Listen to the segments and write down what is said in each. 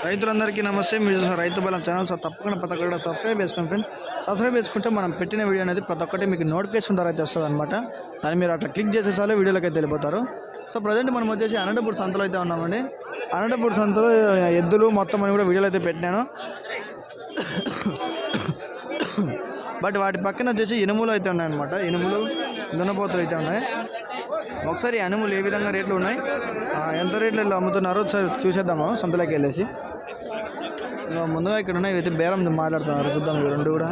రైతులందరికీ నమస్తే. మీరు రైతు బలం ఛానల్ తప్పకుండా ప్రతి ఒక్కరు కూడా సబ్స్క్రైబ్ చేసుకోండి ఫ్రెండ్స్. సబ్స్క్రైబ్ చేసుకుంటే మనం పెట్టిన వీడియో అనేది ప్రతి ఒక్కటి మీకు నోటిఫికేషన్ ద్వారా అయితే వస్తుంది అనమాట. దాన్ని మీరు అట్లా క్లిక్ చేసేసాలో వీడియోలోకి అయితే వెళ్ళిపోతారు. సో ప్రజెంట్ మనం వచ్చేసి అనంతపూర్ సంతలో అయితే ఉన్నామండి. అనంతపూర్ సంతలో ఎద్దులు మొత్తం అని కూడా వీడియోలు అయితే పెట్టినాను. బట్ వాటి పక్కన వచ్చేసి ఇనుములు అయితే ఉన్నాయన్నమాట. ఇనుములు దున్నపోతులు అయితే ఉన్నాయి. ఒకసారి అనుములు ఏ విధంగా రేట్లు ఉన్నాయి, ఎంత రేట్లు అమ్ముతున్నారో ఒకసారి చూసేద్దాము సంతలోకి వెళ్ళేసి. ముందుగా ఇక్కడ ఉన్నాయి అయితే బేరం మాట్లాడుతున్నారు, చూద్దాం ఇవి రెండు కూడా.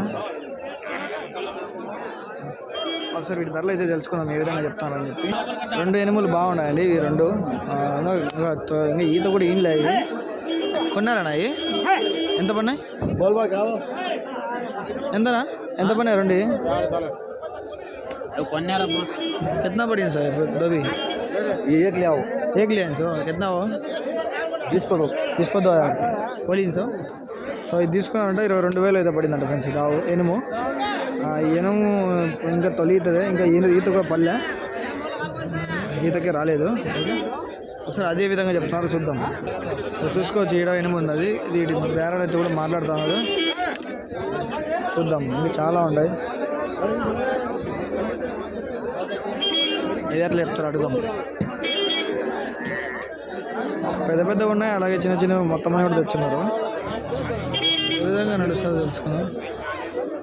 ఒకసారి వీటి ధరలు అయితే తెలుసుకుందాం ఏ విధంగా చెప్తారని చెప్పి. రెండు ఎనుములు బాగున్నాయండి ఇవి రెండు. ఇంకా ఈత కూడా ఈయనలే ఇవి. కొన్నారన్నా ఇవి ఎంత పడినాయి? ఎంతనా ఎంత పడినాయి రెండు? कितना बढ़िया सा है दबी ये एक ले आओ सो कितना हो? 20,000 పోలింగ్ సో ఇది తీసుకున్నారంటే 22,000 అయితే పడిందంట ఫ్రెండ్స్. ఇది ఆవు ఎనుము. ఎనుము ఇంకా తొలిగుతుంది, ఇంకా ఈత కూడా పల్లె, ఈతకే రాలేదు. ఒకసారి అదే విధంగా చెప్తున్నారు, చూద్దాం. చూసుకోవచ్చు ఈడ ఎనుము ఉంది, అది ఇది బేరాలు అయితే కూడా మాట్లాడుతున్నారు. చూద్దాం, ఇంకా చాలా ఉన్నాయి. ఇది ఎట్లా చెప్తారు అడుగుదాం. పెద్ద పెద్ద ఉన్నాయి, అలాగే చిన్న చిన్న మొత్తం కూడా తెచ్చున్నారు. ఏ విధంగా నడుస్తుందో తెలుసుకుందాం.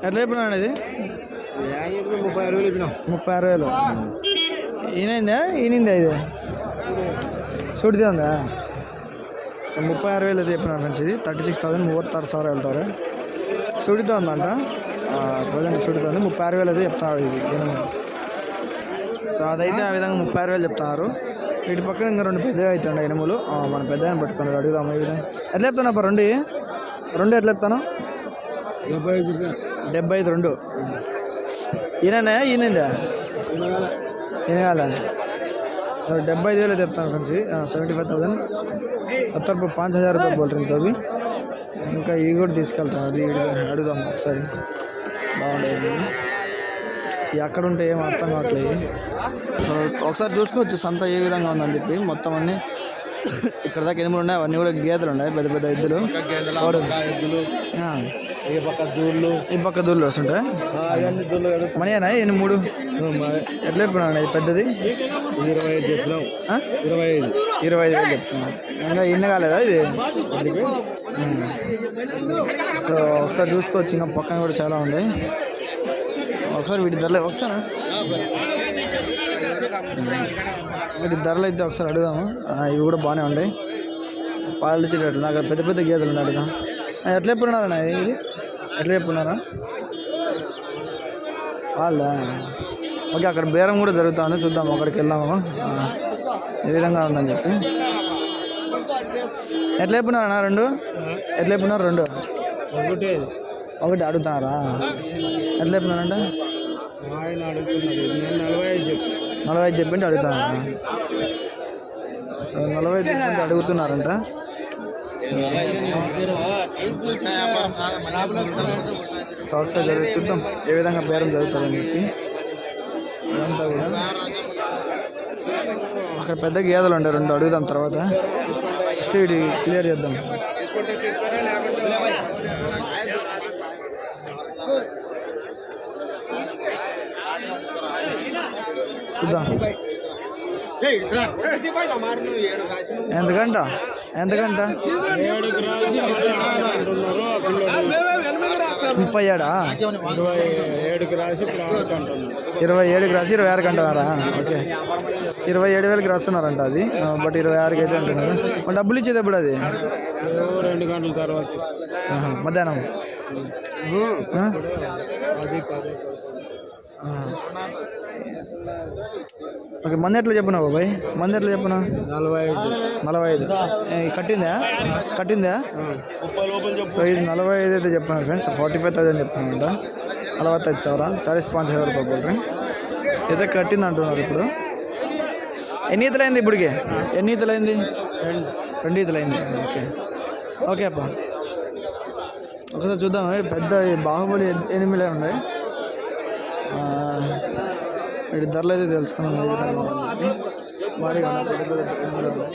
ఎట్లా చెప్పినాడు ఇది? 36,000. ఈయనైందా ఈయనిందా? ఇది చూడితే ఉందా? 36,000 అయితే చెప్పినారు ఫ్రెండ్స్. ఇది 36,000 36,000 వెళ్తారు. చూడితే ఉందంట ప్రజెంట్, చూడితే ఉంది. 36,000 అయితే చెప్తున్నారు ఇది ఎనుము. సో అదైతే ఆ విధంగా 36,000 చెప్తున్నారు. వీటి పక్కన ఇంకా రెండు పెద్దవి అవుతాయి ఎనుములు. మన పెద్దగా పట్టుకున్నారు, అడుగుదాం ఈ విధంగా. ఎట్లా చెప్తాను అప్ప రెండు ఎట్లా చెప్తాను? 75 రెండు. ఈయననే ఈయనందా? ఈయనగాల. సో 75,000 చెప్తాను ఫ్రెండ్స్. 75,000 70 रुपये 5,000 रुपये बोल रहे हैं. ఇంకా ఇవి కూడా తీసుకెళ్తాను, అది అడుగుదాం ఒకసారి. బాగుండేది ఎక్కడ ఉంటే ఏం అర్థం కావట్లేదు. ఒకసారి చూసుకోవచ్చు సంత ఏ విధంగా ఉందని చెప్పి. మొత్తం అన్నీ ఇక్కడ దాకా ఎనిమిది ఉన్నాయి, అవన్నీ కూడా గేదెలు ఉన్నాయి, పెద్ద పెద్ద ఎద్దులు. ఈ పక్క దూళ్ళు వస్తుంటాయి. మనయేనా ఎన్ని మూడు? ఎట్లా చెప్పినా ఇది పెద్దది? 25,000 చెప్తున్నా. ఇంకా ఇన్న కాలేదా ఇది? సో ఒకసారి చూసుకోవచ్చు, ఇంకా పక్కన కూడా చాలా ఉన్నాయి. ఒకసారి వీటి ధరలు వీటి ధరలు అయితే ఒకసారి అడుగుదాము. ఇవి కూడా బాగానే ఉన్నాయి, పాలు ఇచ్చేటట్లు. అక్కడ పెద్ద పెద్ద గేదెలు ఉన్నాయి, అడుగుదాం. ఎట్లా చెప్పున్నారన్నా ఇది? ఎట్లా చెప్పున్నారా వాళ్ళ? ఓకే, అక్కడ బేరం కూడా జరుగుతుంది, చూద్దాం. అక్కడికి వెళ్దాము ఏ విధంగా ఉందని చెప్పి. ఎట్లా చెప్పున్నారన్నా రెండు? ఎట్లా చెప్పున్నారు రెండు? ఒకటి అడుగుతున్నారా? ఎట్లా చెప్పినారంటే 45 చెప్పింటే అడుగుతున్నారా? 45 చెప్పింటే అడుగుతున్నారంట. ఒకసారి చూద్దాం ఏ విధంగా బేరం జరుగుతుందని చెప్పి. ఇదంతా కూడా అక్కడ పెద్ద గేదెలు ఉండే రెండు, అడుగుదాం తర్వాత. ఫస్ట్ ఇది క్లియర్ చేద్దాం. చూద్దాం ఎంతకంట 37? 27కి రాసి 26 అంటున్నారా? ఓకే, 27,000కి రాస్తున్నారంట అది. బట్ 26కి అయితే అంటున్నారు. మరి డబ్బులు ఇచ్చేది ఎప్పుడు? అది 2 గంటల తర్వాత మధ్యాహ్నం. ఓకే, మంది ఎట్లా చెప్పినా బాబాయ్? మంది ఎట్లా చెప్పినా? 45 కట్టిందా? సో ఇది 45 అయితే చెప్పినారు ఫ్రెండ్స్. 45,000 చెప్పినారంట. 45,000 45,000 రూపాయలు బోల్ అయితే కట్టింది అంటున్నారు. ఇప్పుడు ఎన్ని ఈతలైంది ఇప్పటికి? ఎన్ని ఈతలైంది? 2 ఈతలైంది. ఓకే అప్ప, ఒకసారి చూద్దాం. పెద్ద బాహుబలి 8 ఉన్నాయి. వీటి ధరలు అయితే తెలుసుకున్నాం ఏ విధంగా ఉందని చెప్పి. భారీగా పెద్ద పెద్ద ఉన్నాయి.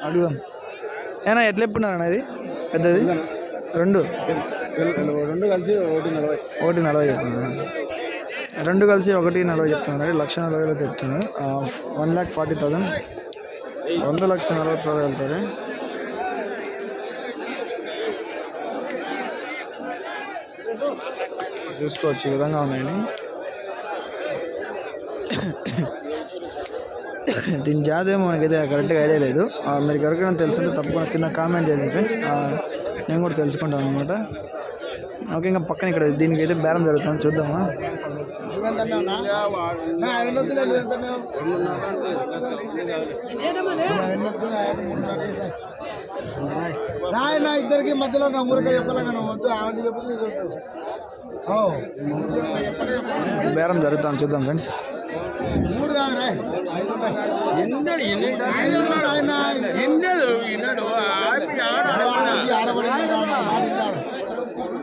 అడుగుదాం. ఏనా ఎట్లా చెప్పున్నారన్న ఇది పెద్దది? రెండు కలిసి 140. 140 చెప్తున్నా. రెండు కలిసి 140 చెప్తున్నారు. 1,40,000 చెప్తాను. 1,40,000 1,40,000 వెళ్తారు. చూసుకోవచ్చు ఈ విధంగా ఉన్నాయని. దీని జాతే మనకైతే కరెక్ట్గా ఐడియా లేదు. మీరు కరెక్ట్గా తెలుసుంటే తప్పకుండా కింద కామెంట్ చేయండి ఫ్రెండ్స్. నేను కూడా తెలుసుకుంటాను అనమాట. ఓకే, ఇంకా పక్కన ఇక్కడ దీనికైతే బేరం జరుగుతుంది, చూద్దామా. ఇద్దరికి మధ్యలో ఊరికే చెప్పాలి వద్దు, ఆమె చెప్తుంది. బేరం జరుగుతుంది, చూద్దాం ఫ్రెండ్స్.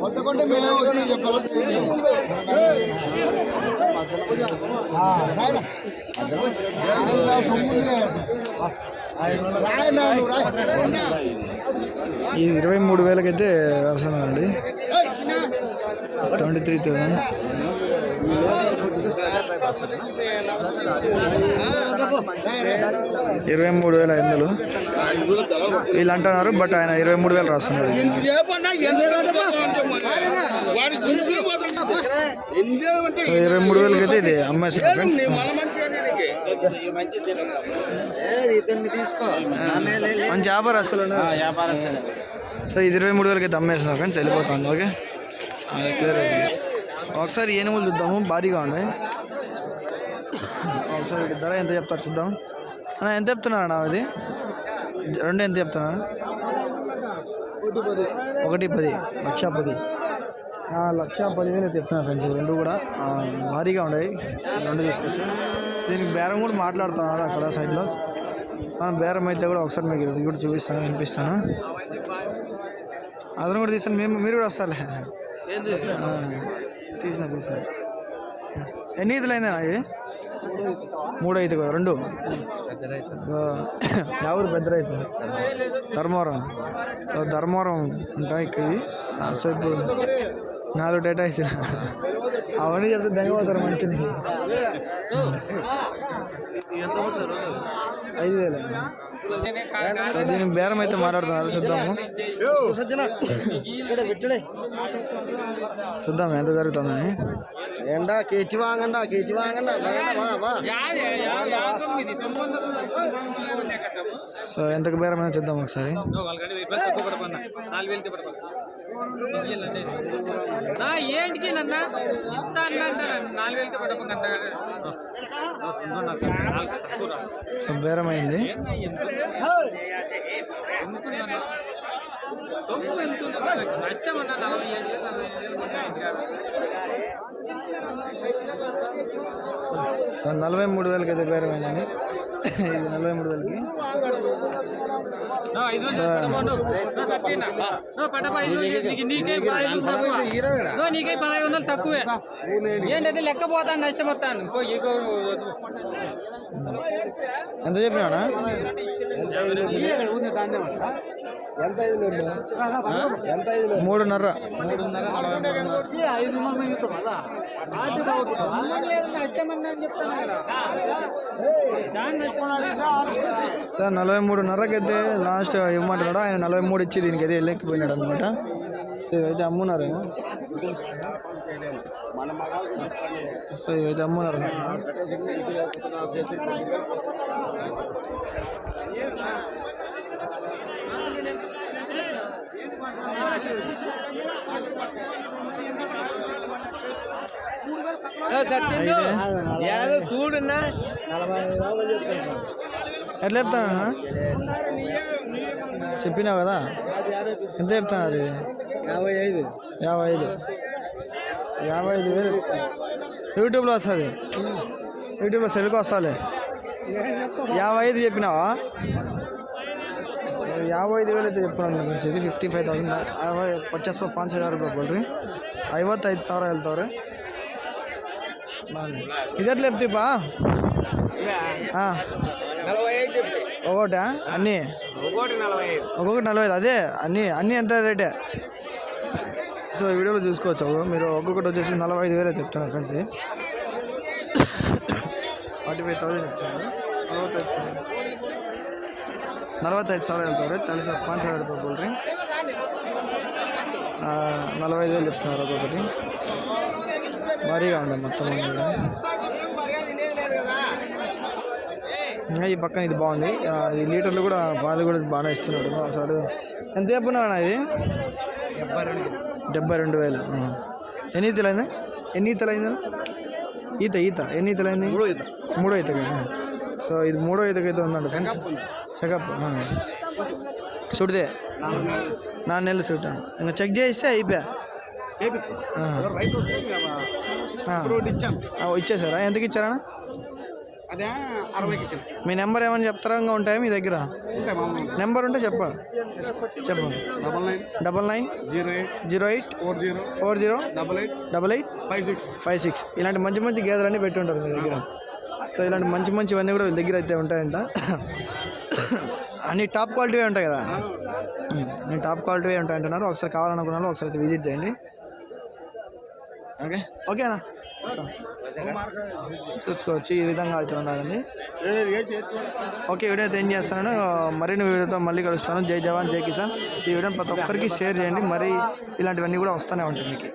కొత్తకుంటే మేము వచ్చి చెప్పాలి. ఈ 23,000 అయితే రాస్తున్నానండి. 23,000. 23,500 వీళ్ళు అంటున్నారు. బట్ ఆయన 23,000 రాస్తున్నాడు. సో 23,000 అయితే ఇది అమ్మేస్తారు ఫ్రెండ్స్. మంచి వ్యాపారం అసలు. సో ఇది 23,000 అయితే అమ్మేస్తున్నారు ఫ్రెండ్స్, వెళ్ళిపోతుంది. ఓకే, క్లియర్ అయింది. ఒకసారి ఏనుగులు చూద్దాము, భారీగా ఉన్నాయి. ఒకసారి ధర ఎంత చెప్తారు చూద్దాం. అన్న ఎంత చెప్తున్నారు అన్న అది? రెండు ఎంత చెప్తున్నారు? 1,10,000. 1,10,000. 1,10,000 అయితే చెప్తున్నారు ఫ్రెండ్స్. రెండు కూడా భారీగా ఉన్నాయి. రెండు తీసుకొచ్చి దీనికి బేరం కూడా మాట్లాడుతున్నారు అక్కడ సైడ్లో. బేరం అయితే కూడా ఒకసారి మీకు ఇది కూడా చూపిస్తాను, వినిపిస్తాను. అతను కూడా తీస్తాను, మీరు కూడా వస్తారులే. తీసిన ఎన్ని ఈతలు అయిందేనా ఇవి? 3 అయితే కదా, 2. ఎవరు పెద్ద రైతు? ధర్మవరం ఉంటాయి ఇక్కడ. సో ఇప్పుడు 4 డేటా వేసిన అవన్నీ చెప్తే ధన్యవాదారు మనిషిని. 5,000. సో దీని బేరం అయితే మాట్లాడుతున్నారు, చూద్దాము. చూద్దాం ఎంత జరుగుతుందని. ఎండా కేజీ వాంగండా సో ఎంతకు బేరం అయినా చూద్దాం ఒకసారి. ఏంటికి నన్న ఇంత అన్న 4,000కి పడపకంట. సో బేరం అయింది. నష్టం అన్న 47,000. సో 43,000 అయితే బేరం అయిందండి. ఇది 43,000కి. నీకే 1,500 తక్కువే. ఏంటంటే లెక్క పోతాను, నష్టం వస్తాను. ఎంత చెప్పినా? ఎంత 3.5. సార్ 43.5కి అయితే లాస్ట్ ఇవ్వమంటున్నాడు ఆయన. 43 ఇచ్చి దీనికి అయితే వెళ్ళకపోయినాడు అనమాట. సో ఇవైతే అమ్మున్నారేమో. సో ఇవైతే అమ్మున్నారు. చూడున్నా ఎట్లా చెప్తానా? చెప్పినావు కదా, ఎంత చెప్తున్నారు ఇది? 55,000 యూట్యూబ్లో వస్తుంది. యూట్యూబ్లో సెల్కి వస్తాలే. 55 చెప్పినావా? 55,000 అయితే చెప్తున్నాను గురించి. ఇది 55,000. 50,000 रुपये बोल रही. 55,000 వెళ్తారు. ఇది ఎట్లా చెప్తాపా? ఒకటా అన్నీ ఒక్కొక్కటి 45 అదే అన్నీ ఎంత రేటే. సో ఈ వీడియోలో చూసుకోవచ్చు మీరు. ఒక్కొక్కటి వచ్చేసి 45,000 చెప్తున్నారు ఫ్రెండ్స్. 45,000 చెప్తున్నారు. 45,000 వెళ్తారు. 5,000 రూపాయలు బోల్ రింగ్. 45,000 చెప్తున్నారు ఒక్కొక్కటి. భారీగా ఉండదు మొత్తం ఇంకా. ఈ పక్కన ఇది బాగుంది. ఈ లీటర్లు కూడా పాలు కూడా బాగానే ఇస్తున్నాడు అసలు. ఎంత చెప్పున్నాడు ఇది? 72,000. ఎన్ని ఈతలైంది? ఎన్ని ఈతలైంది? ఈత ఎన్ని ఈతలైంది? 3 ఈతగా. సో ఇది 3వ ఈతకైతే ఉందండి ఫ్రెండ్స్. చెకప్ సుడితే 4 నెలలు సుట. ఇంకా చెక్ చేయిస్తే అయిపోయా. ఇచ్చేసారా? ఎంతకి ఇచ్చారా? అదే 60కి ఇచ్చాను. మీ నెంబర్ ఏమైనా చెప్తారా? ఇంకా ఉంటాయా మీ దగ్గర? నెంబర్ ఉంటే చెప్పండి. 990908 40 88 56. ఇలాంటి మంచి మంచి గేదెలన్నీ పెట్టి ఉంటారు మీ దగ్గర. సో ఇలాంటి మంచివన్నీ కూడా వీళ్ళ దగ్గర అయితే ఉంటాయంట. అన్ని టాప్ క్వాలిటీవే ఉంటాయి కదా. నేను టాప్ క్వాలిటీవే ఉంటాయంటున్నారు. ఒకసారి కావాలనుకున్నాను, ఒకసారి అయితే విజిట్ చేయండి. ఓకేనా? చూసుకోవచ్చు ఈ విధంగా అయితే ఉన్నారండి. ఓకే, వీడియో అయితే ఏం చేస్తున్నాను. మరిన్ని వీడియోతో మళ్ళీ కలుస్తాను. జై జవాన్ జై కిసాన్. ఈ వీడియోని ప్రతి ఒక్కరికి షేర్ చేయండి. మరి ఇలాంటివన్నీ కూడా వస్తూనే ఉంటాయి మీకు.